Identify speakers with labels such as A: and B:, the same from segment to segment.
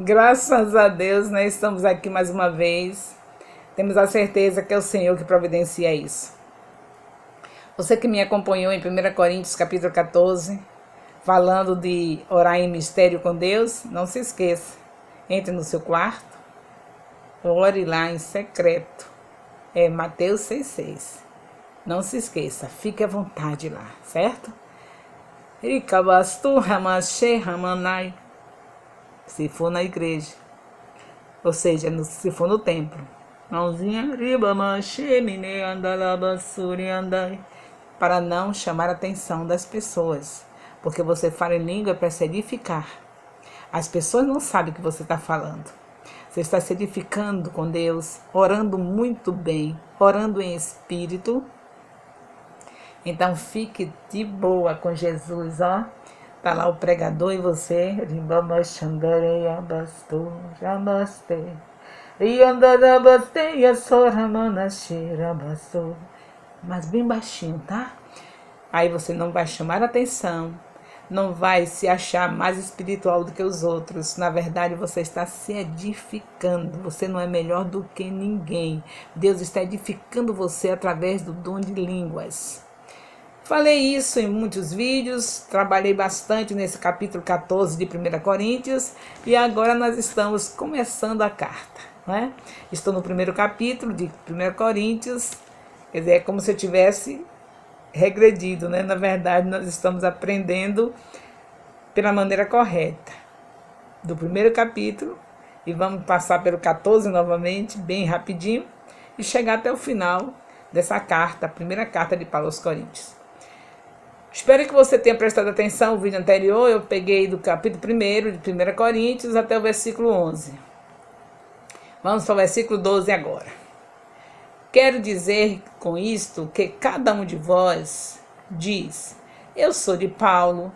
A: Graças a Deus, nós estamos aqui mais uma vez. Temos a certeza que é o Senhor que providencia isso. Você que me acompanhou em 1 Coríntios capítulo 14, falando de orar em mistério com Deus, não se esqueça. Entre no seu quarto, ore lá em secreto. É Mateus 6,6. Não se esqueça, fique à vontade lá, certo? Se for na igreja, ou seja, se for no templo, mãozinha, para não chamar a atenção das pessoas, porque você fala em língua para se edificar. As pessoas não sabem o que você está falando. Você está se edificando com Deus, orando muito bem, orando em espírito. Então fique de boa com Jesus, ó. Tá lá o pregador e você. Mas bem baixinho, tá? Aí você não vai chamar atenção, não vai se achar mais espiritual do que os outros. Na verdade, você está se edificando. Você não é melhor do que ninguém. Deus está edificando você através do dom de línguas. Falei isso em muitos vídeos, trabalhei bastante nesse capítulo 14 de 1 Coríntios e agora nós estamos começando a carta, né? Estou no primeiro capítulo de 1 Coríntios, quer dizer, é como se eu tivesse regredido, né? Na verdade, nós estamos aprendendo pela maneira correta do primeiro capítulo e vamos passar pelo 14 novamente, bem rapidinho, e chegar até o final dessa carta, a primeira carta de Paulo aos Coríntios. Espero que você tenha prestado atenção no vídeo anterior. Eu peguei do capítulo 1 de 1 Coríntios até o versículo 11. Vamos para o versículo 12 agora. Quero dizer com isto que cada um de vós diz: eu sou de Paulo,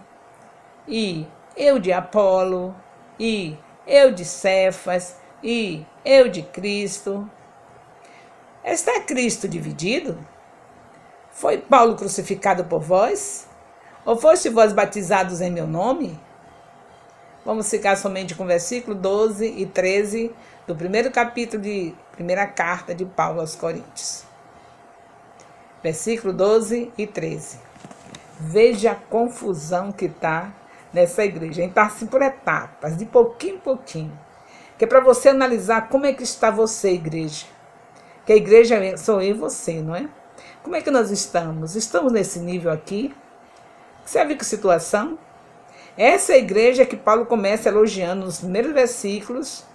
A: e eu de Apolo, e eu de Cefas, e eu de Cristo. Está Cristo dividido? Foi Paulo crucificado por vós? Ou foste vós batizados em meu nome? Vamos ficar somente com o versículo 12 e 13 do primeiro capítulo de primeira carta de Paulo aos Coríntios. Versículo 12 e 13. Veja a confusão que está nessa igreja. A gente está assim por etapas, de pouquinho em pouquinho. Que é para você analisar como é que está você, igreja. Que a igreja sou eu e você, não é? Como é que nós estamos? Estamos nesse nível aqui? Você viu que situação? Essa é a igreja que Paulo começa elogiando nos primeiros versículos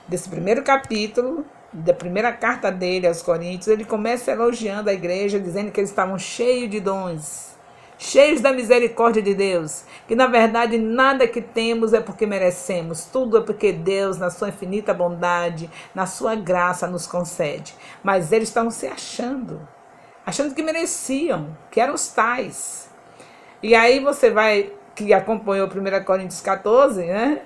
A: desse primeiro capítulo, da primeira carta dele aos Coríntios. Ele começa elogiando a igreja, dizendo que eles estavam cheios de dons, cheios da misericórdia de Deus, que na verdade nada que temos é porque merecemos, tudo é porque Deus, na sua infinita bondade, na sua graça, nos concede. Mas eles estavam se achando que mereciam, que eram os tais. E aí você vai, que acompanhou 1 Coríntios 14, né?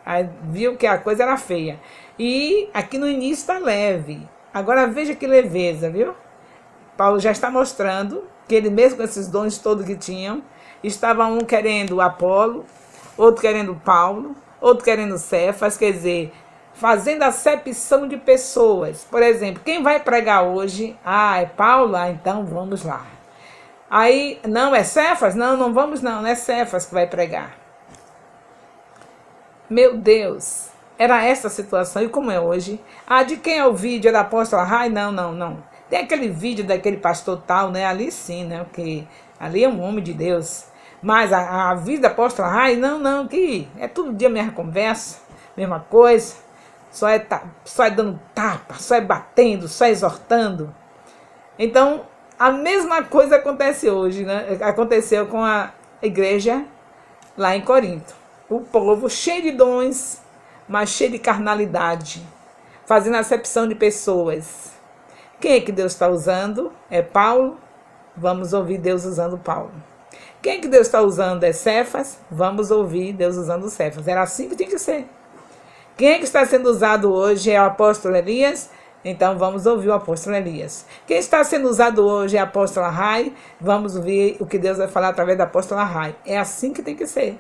A: Aí viu que a coisa era feia. E aqui no início está leve. Agora veja que leveza, viu? Paulo já está mostrando que ele mesmo com esses dons todos que tinham, estava um querendo Apolo, outro querendo Paulo, outro querendo Cefas, quer dizer, fazendo acepção de pessoas. Por exemplo, quem vai pregar hoje? Ah, é Paulo? Ah, então vamos lá. Aí, não, é Cefas? Não, não vamos não é Cefas que vai pregar. Meu Deus, era essa a situação. E como é hoje? Ah, de quem é o vídeo? É da apóstola Rai? Não. Tem aquele vídeo daquele pastor tal, né? Ali sim, né? Porque ali é um homem de Deus. Mas a vida da apóstola Rai? Não, que é todo dia a mesma conversa, mesma coisa. Só é dando tapa, só é batendo, só é exortando. Então, a mesma coisa acontece hoje, né? Aconteceu com a igreja lá em Corinto. O povo cheio de dons, mas cheio de carnalidade, fazendo acepção de pessoas. Quem é que Deus está usando? É Paulo? Vamos ouvir Deus usando Paulo. Quem é que Deus está usando? É Cefas? Vamos ouvir Deus usando Cefas. Era assim que tinha que ser. Quem é que está sendo usado hoje é o apóstolo Elias? Então vamos ouvir o apóstolo Elias. Quem está sendo usado hoje é a apóstola Rai? Vamos ouvir o que Deus vai falar através da apóstola Rai. É assim que tem que ser.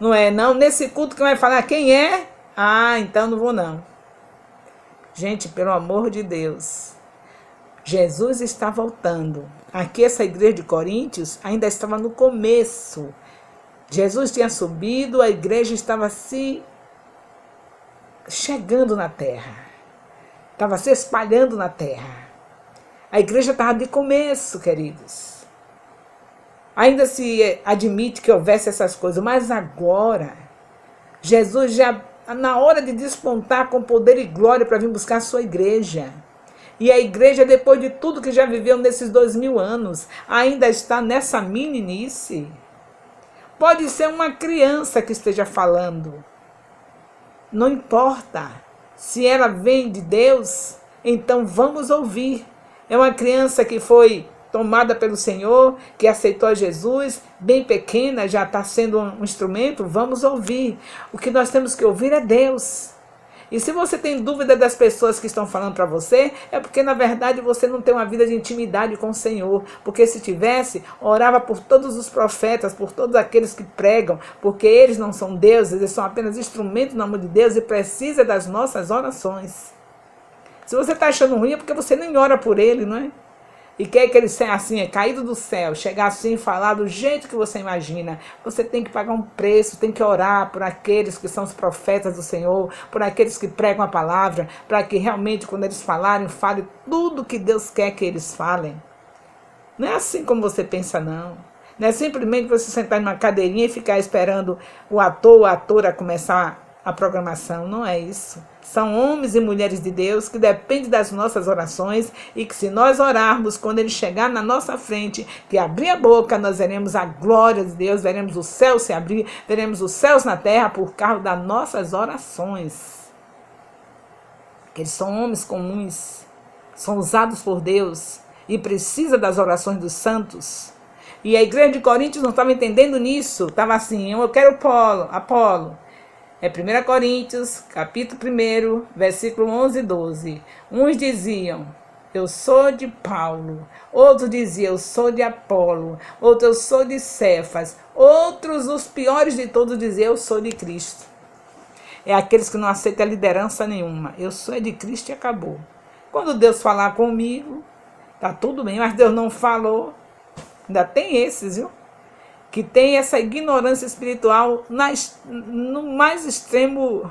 A: Não é não nesse culto que vai falar quem é? Ah, então não vou não. Gente, pelo amor de Deus, Jesus está voltando. Aqui essa igreja de Coríntios ainda estava no começo. Jesus tinha subido, a igreja estava se chegando na terra. Estava se espalhando na terra. A igreja estava de começo, queridos. Ainda se admite que houvesse essas coisas, mas agora, Jesus já, na hora de despontar com poder e glória para vir buscar a sua igreja. E a igreja, depois de tudo que já viveu nesses 2000 anos, ainda está nessa meninice. Pode ser uma criança que esteja falando. Não importa. Se ela vem de Deus, então vamos ouvir. É uma criança que foi tomada pelo Senhor, que aceitou a Jesus, bem pequena, já está sendo um instrumento, vamos ouvir. O que nós temos que ouvir é Deus. E se você tem dúvida das pessoas que estão falando para você, é porque na verdade você não tem uma vida de intimidade com o Senhor. Porque se tivesse, orava por todos os profetas, por todos aqueles que pregam, porque eles não são deuses, eles são apenas instrumentos no nome de Deus e precisa das nossas orações. Se você está achando ruim é porque você nem ora por ele, não é? E quer que ele seja assim, caído do céu, chegar assim e falar do jeito que você imagina. Você tem que pagar um preço, tem que orar por aqueles que são os profetas do Senhor, por aqueles que pregam a palavra, para que realmente quando eles falarem, falem tudo que Deus quer que eles falem. Não é assim como você pensa, não. Não é simplesmente você sentar numa cadeirinha e ficar esperando o ator ou a atora começar a programação. Não é isso. São homens e mulheres de Deus que dependem das nossas orações e que se nós orarmos, quando ele chegar na nossa frente, que abrir a boca, nós veremos a glória de Deus, veremos o céu se abrir, veremos os céus na terra por causa das nossas orações. Porque eles são homens comuns, são usados por Deus e precisa das orações dos santos. E a igreja de Coríntios não estava entendendo nisso, estava assim, eu quero Apolo. É 1 Coríntios, capítulo 1, versículo 11 e 12. Uns diziam, eu sou de Paulo. Outros diziam, eu sou de Apolo. Outros, eu sou de Cefas. Outros, os piores de todos, diziam, eu sou de Cristo. É aqueles que não aceitam liderança nenhuma. Eu sou de Cristo e acabou. Quando Deus falar comigo, tá tudo bem, mas Deus não falou. Ainda tem esses, viu? Que tem essa ignorância espiritual no mais extremo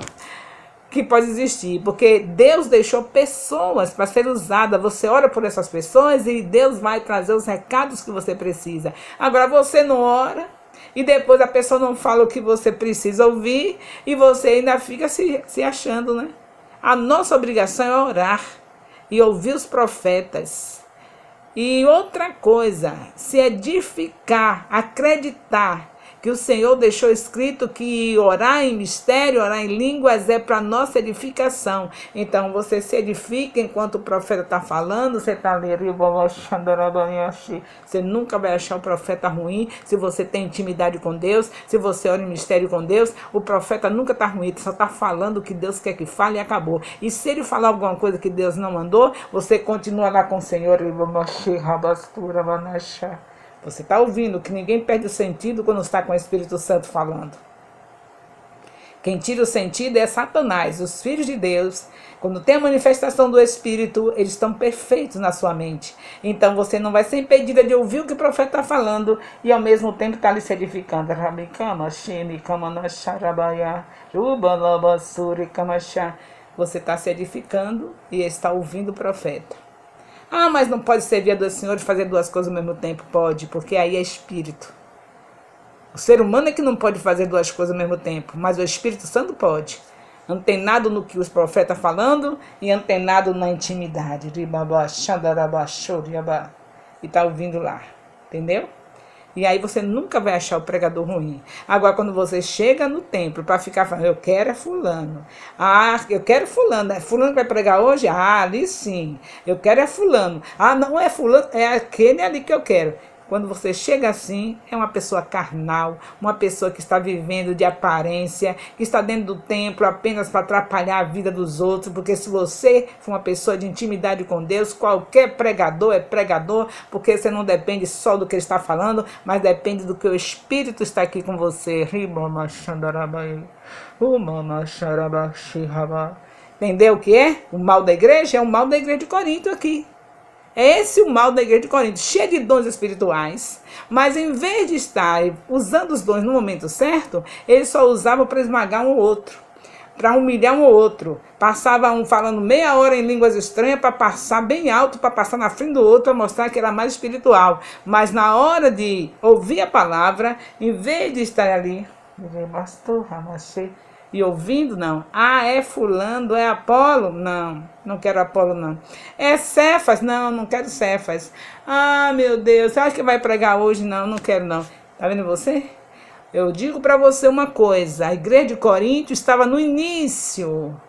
A: que pode existir. Porque Deus deixou pessoas para ser usada. Você ora por essas pessoas e Deus vai trazer os recados que você precisa. Agora você não ora e depois a pessoa não fala o que você precisa ouvir e você ainda fica se achando, né? A nossa obrigação é orar e ouvir os profetas. E outra coisa, se edificar, acreditar que o Senhor deixou escrito que orar em mistério, orar em línguas é para nossa edificação. Então você se edifica enquanto o profeta está falando, você está ali, você nunca vai achar o profeta ruim se você tem intimidade com Deus, se você ora em mistério com Deus, o profeta nunca está ruim, só está falando o que Deus quer que fale e acabou. E se ele falar alguma coisa que Deus não mandou, você continua lá com o Senhor. Você está ouvindo que ninguém perde o sentido quando está com o Espírito Santo falando. Quem tira o sentido é Satanás. Os filhos de Deus, quando tem a manifestação do Espírito, eles estão perfeitos na sua mente. Então você não vai ser impedida de ouvir o que o profeta está falando e ao mesmo tempo está ali se edificando. Você está se edificando e está ouvindo o profeta. Ah, mas não pode servir a dois senhores e fazer duas coisas ao mesmo tempo? Pode, porque aí é espírito. O ser humano é que não pode fazer duas coisas ao mesmo tempo, mas o Espírito Santo pode. Antenado no que os profetas estão falando e antenado na intimidade. E está ouvindo lá, entendeu? E aí você nunca vai achar o pregador ruim. Agora, quando você chega no templo para ficar falando, eu quero é fulano. Ah, eu quero fulano. É fulano que vai pregar hoje? Ah, ali sim. Eu quero é fulano. Ah, não é fulano, é aquele ali que eu quero. Quando você chega assim, é uma pessoa carnal, uma pessoa que está vivendo de aparência, que está dentro do templo apenas para atrapalhar a vida dos outros, porque se você for uma pessoa de intimidade com Deus, qualquer pregador é pregador, porque você não depende só do que ele está falando, mas depende do que o Espírito está aqui com você. Entendeu o que é? O mal da igreja é o mal da igreja de Corinto aqui. É esse o mal da igreja de Corinto, cheia de dons espirituais, mas em vez de estar usando os dons no momento certo, eles só usavam para esmagar um ou outro, para humilhar um ou outro. Passava um falando meia hora em línguas estranhas para passar bem alto, para passar na frente do outro, para mostrar que era mais espiritual. Mas na hora de ouvir a palavra, em vez de estar ali, e ouvindo, não. Ah, é fulano, é Apolo? Não, não quero Apolo, não. É Cefas? Não, não quero Cefas. Ah, meu Deus, você acha que vai pregar hoje? Não, não quero, não. Tá vendo você? Eu digo para você uma coisa, a igreja de Corinto estava no início.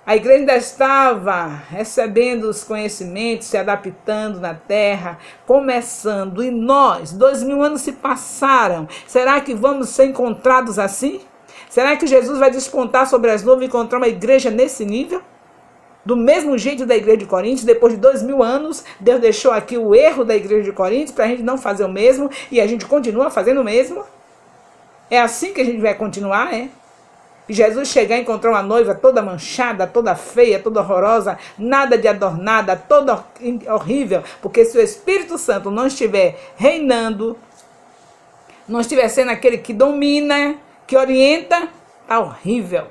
A: A igreja ainda estava recebendo os conhecimentos, se adaptando na terra, começando. E nós, 2000 anos se passaram. Será que vamos ser encontrados assim? Será que Jesus vai despontar sobre as nuvens e encontrar uma igreja nesse nível? Do mesmo jeito da igreja de Corinto, depois de 2000 anos, Deus deixou aqui o erro da igreja de Corinto para a gente não fazer o mesmo e a gente continua fazendo o mesmo? É assim que a gente vai continuar, é? E Jesus chegar e encontrar uma noiva toda manchada, toda feia, toda horrorosa, nada de adornada, toda horrível, porque se o Espírito Santo não estiver reinando, não estiver sendo aquele que domina, que orienta, tá horrível.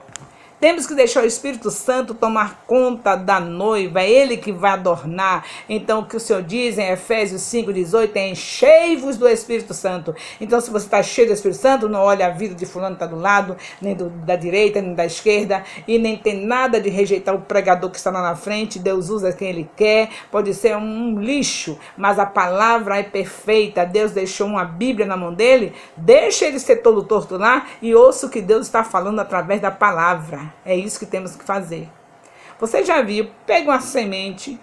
A: Temos que deixar o Espírito Santo tomar conta da noiva, é Ele que vai adornar. Então o que o Senhor diz em Efésios 5,18 é enchei-vos do Espírito Santo. Então se você está cheio do Espírito Santo, não olha a vida de fulano que está do lado, nem da direita, nem da esquerda, e nem tem nada de rejeitar o pregador que está lá na frente. Deus usa quem Ele quer, pode ser um lixo, mas a palavra é perfeita. Deus deixou uma Bíblia na mão dele, deixa ele ser todo torto lá e ouça o que Deus está falando através da palavra. É isso que temos que fazer. Você já viu, pega uma semente,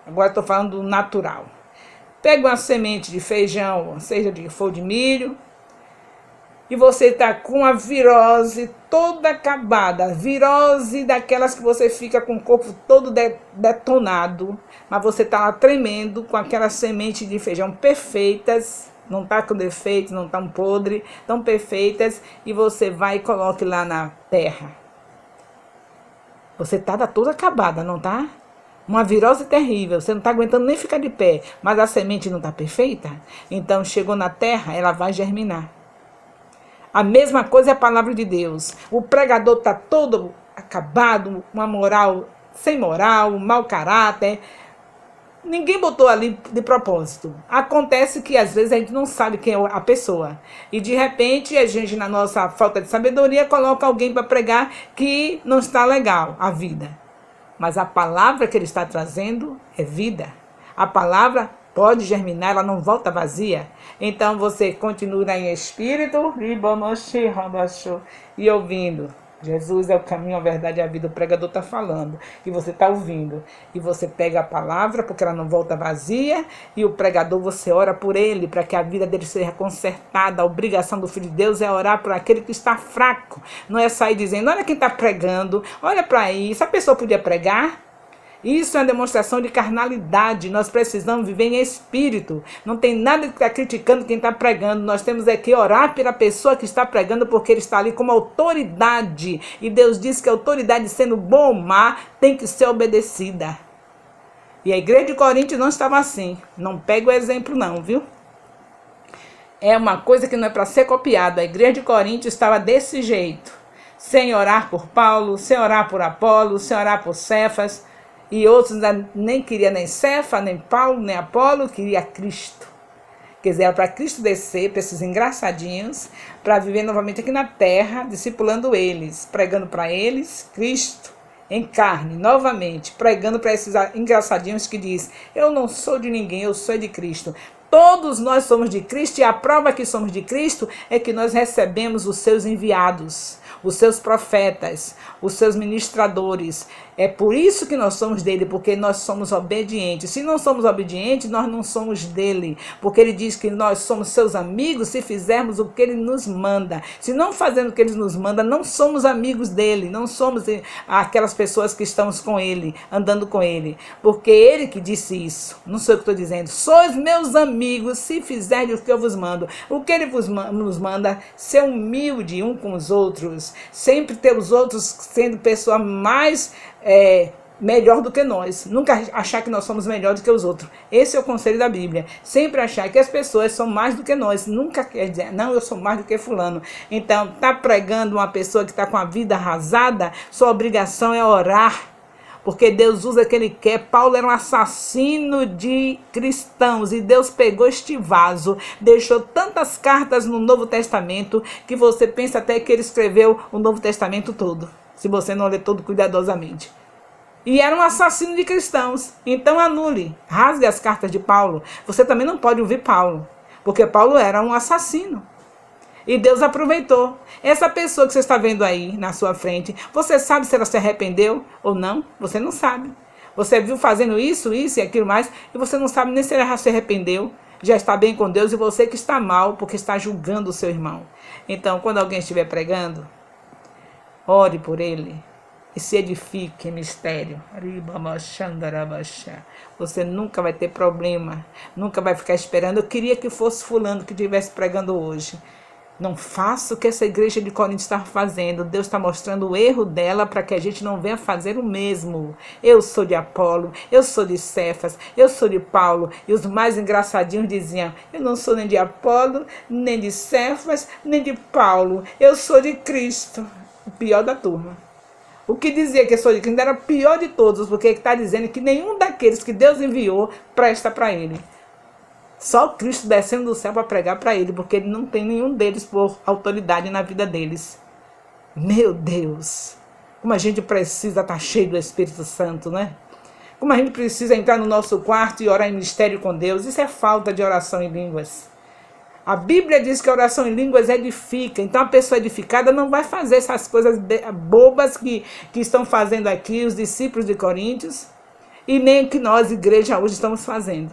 A: agora estou falando do natural. Pega uma semente de feijão, seja de for de milho, e você está com a virose toda acabada, virose daquelas que você fica com o corpo todo detonado, mas você está lá tremendo com aquelas sementes de feijão perfeitas, não está com defeitos, não estão podres, estão perfeitas, e você vai e coloque lá na terra. Você está toda acabada, não tá? Uma virose terrível, você não está aguentando nem ficar de pé, mas a semente não está perfeita? Então chegou na terra, ela vai germinar. A mesma coisa é a palavra de Deus. O pregador está todo acabado, uma moral sem moral, um mau caráter. Ninguém botou ali de propósito. Acontece que às vezes a gente não sabe quem é a pessoa. E de repente a gente, na nossa falta de sabedoria, coloca alguém para pregar que não está legal a vida. Mas a palavra que ele está trazendo é vida. A palavra pode germinar, ela não volta vazia. Então você continua em espírito e ouvindo. Jesus é o caminho, a verdade e a vida. O pregador está falando e você está ouvindo. E você pega a palavra, porque ela não volta vazia. E o pregador, você ora por ele, para que a vida dele seja consertada. A obrigação do Filho de Deus é orar por aquele que está fraco. Não é sair dizendo, olha quem está pregando, olha para isso. A pessoa podia pregar? Isso é uma demonstração de carnalidade. Nós precisamos viver em espírito. Não tem nada de estar criticando quem está pregando. Nós temos que orar pela pessoa que está pregando, porque ele está ali como autoridade. E Deus diz que a autoridade, sendo bom ou má, tem que ser obedecida. E a igreja de Corinto não estava assim. Não pega o exemplo não, viu? É uma coisa que não é para ser copiada. A igreja de Corinto estava desse jeito. Sem orar por Paulo, sem orar por Apolo, sem orar por Cefas. E outros nem queriam nem Cefa, nem Paulo, nem Apolo, queria Cristo. Quer dizer, era para Cristo descer, para esses engraçadinhos, para viver novamente aqui na terra, discipulando eles, pregando para eles Cristo em carne, novamente, pregando para esses engraçadinhos que diz, eu não sou de ninguém, eu sou de Cristo. Todos nós somos de Cristo e a prova que somos de Cristo é que nós recebemos os seus enviados. os seus profetas, os seus ministradores. É por isso que nós somos dele, porque nós somos obedientes. Se não somos obedientes, nós não somos dele, porque ele diz que nós somos seus amigos se fizermos o que ele nos manda. Se não fazendo o que ele nos manda, não somos amigos dele, não somos aquelas pessoas que estamos com ele, andando com ele, porque ele que disse isso, não sou eu que estou dizendo. Sois meus amigos se fizerem o que eu vos mando. O que ele nos manda? Ser humilde um com os outros, sempre ter os outros sendo pessoa mais melhor do que nós, nunca achar que nós somos melhor do que os outros. Esse é o conselho da Bíblia, sempre achar que as pessoas são mais do que nós, nunca quer dizer, não, eu sou mais do que fulano. Então, tá pregando uma pessoa que está com a vida arrasada, sua obrigação é orar, porque Deus usa o que ele quer. Paulo era um assassino de cristãos e Deus pegou este vaso, deixou tantas cartas no Novo Testamento que você pensa até que ele escreveu o Novo Testamento todo, se você não ler todo cuidadosamente. E era um assassino de cristãos. Então anule, rasgue as cartas de Paulo. Você também não pode ouvir Paulo, porque Paulo era um assassino. E Deus aproveitou. Essa pessoa que você está vendo aí na sua frente, você sabe se ela se arrependeu ou não? Você não sabe. Você viu fazendo isso e aquilo mais, e você não sabe nem se ela já se arrependeu, já está bem com Deus, e você que está mal, porque está julgando o seu irmão. Então, quando alguém estiver pregando, ore por ele e se edifique em mistério. Você nunca vai ter problema, nunca vai ficar esperando. Eu queria que fosse fulano que estivesse pregando hoje. Não faça o que essa igreja de Corinto está fazendo. Deus está mostrando o erro dela para que a gente não venha fazer o mesmo. Eu sou de Apolo, eu sou de Cefas, eu sou de Paulo. E os mais engraçadinhos diziam: eu não sou nem de Apolo, nem de Cefas, nem de Paulo. Eu sou de Cristo. O pior da turma. O que dizia que eu sou de Cristo era o pior de todos, porque está dizendo que nenhum daqueles que Deus enviou presta para ele. Só Cristo descendo do céu para pregar para ele, porque ele não tem nenhum deles por autoridade na vida deles. Meu Deus, como a gente precisa estar cheio do Espírito Santo, né? Como a gente precisa entrar no nosso quarto e orar em mistério com Deus. Isso é falta de oração em línguas. A Bíblia diz que a oração em línguas edifica. Então a pessoa edificada não vai fazer essas coisas bobas que estão fazendo aqui os discípulos de Coríntios, e nem que nós, igreja, hoje estamos fazendo.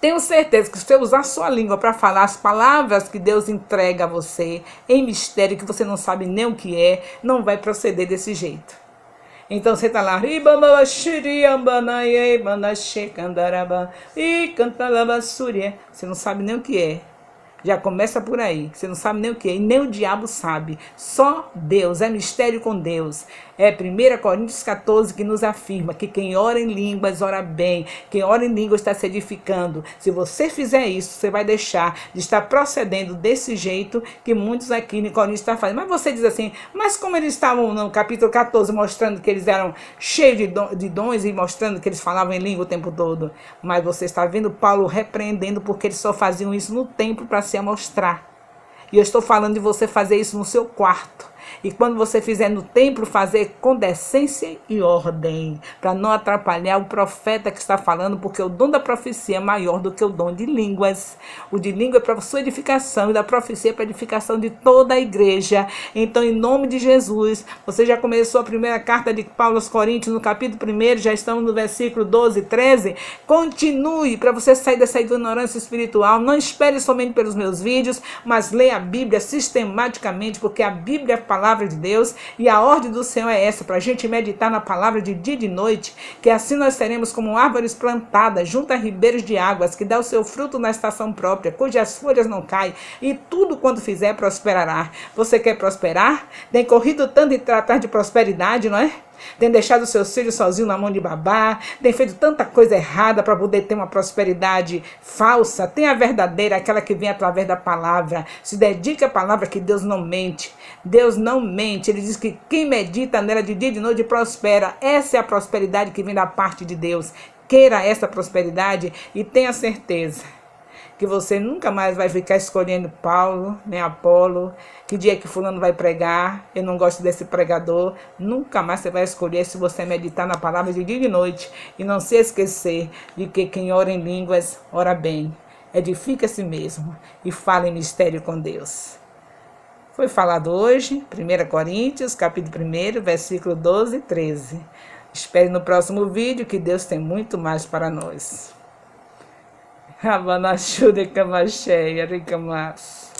A: Tenho certeza que se você usar sua língua para falar as palavras que Deus entrega a você em mistério, que você não sabe nem o que é, não vai proceder desse jeito. Então você está lá, você não sabe nem o que é. Já começa por aí. Você não sabe nem o que é, e nem o diabo sabe. Só Deus, é mistério com Deus. É 1 Coríntios 14 que nos afirma que quem ora em línguas ora bem. Quem ora em línguas está se edificando. Se você fizer isso, você vai deixar de estar procedendo desse jeito que muitos aqui em Coríntios estão fazendo. Mas você diz assim, mas como eles estavam no capítulo 14 mostrando que eles eram cheios de dons e mostrando que eles falavam em língua o tempo todo. Mas você está vendo Paulo repreendendo porque eles só faziam isso no templo para se amostrar. E eu estou falando de você fazer isso no seu quarto. E quando você fizer no templo, fazer com decência e ordem, para não atrapalhar o profeta que está falando, porque o dom da profecia é maior do que o dom de línguas. O de língua é para sua edificação, e da profecia é para a edificação de toda a igreja. Então, em nome de Jesus, você já começou a primeira carta de Paulo aos Coríntios, no capítulo 1, já estamos no versículo 12 e 13. Continue para você sair dessa ignorância espiritual. Não espere somente pelos meus vídeos, mas leia a Bíblia sistematicamente, porque a Bíblia é a palavra de Deus, e a ordem do Senhor é essa, para a gente meditar na palavra de dia e de noite, que assim nós seremos como árvores plantadas junto a ribeiros de águas, que dá o seu fruto na estação própria, cujas folhas não caem, e tudo quanto fizer prosperará. Você quer prosperar? Tem corrido tanto em tratar de prosperidade, não é? Tem deixado seus filhos sozinhos na mão de babá, tem feito tanta coisa errada para poder ter uma prosperidade falsa. Tem a verdadeira, aquela que vem através da palavra. Se dedique à palavra, que Deus não mente. Deus não mente. Ele diz que quem medita nela de dia e de noite prospera. Essa é a prosperidade que vem da parte de Deus. Queira essa prosperidade e tenha certeza que você nunca mais vai ficar escolhendo Paulo, nem Apolo, que dia que fulano vai pregar, eu não gosto desse pregador. Nunca mais você vai escolher, se você meditar na palavra de dia e de noite, e não se esquecer de que quem ora em línguas, ora bem. Edifica a si mesmo e fala em mistério com Deus. Foi falado hoje, 1 Coríntios, capítulo 1, versículo 12 e 13. Espere no próximo vídeo, que Deus tem muito mais para nós. Rabanachude Kamacheia, Rikamas.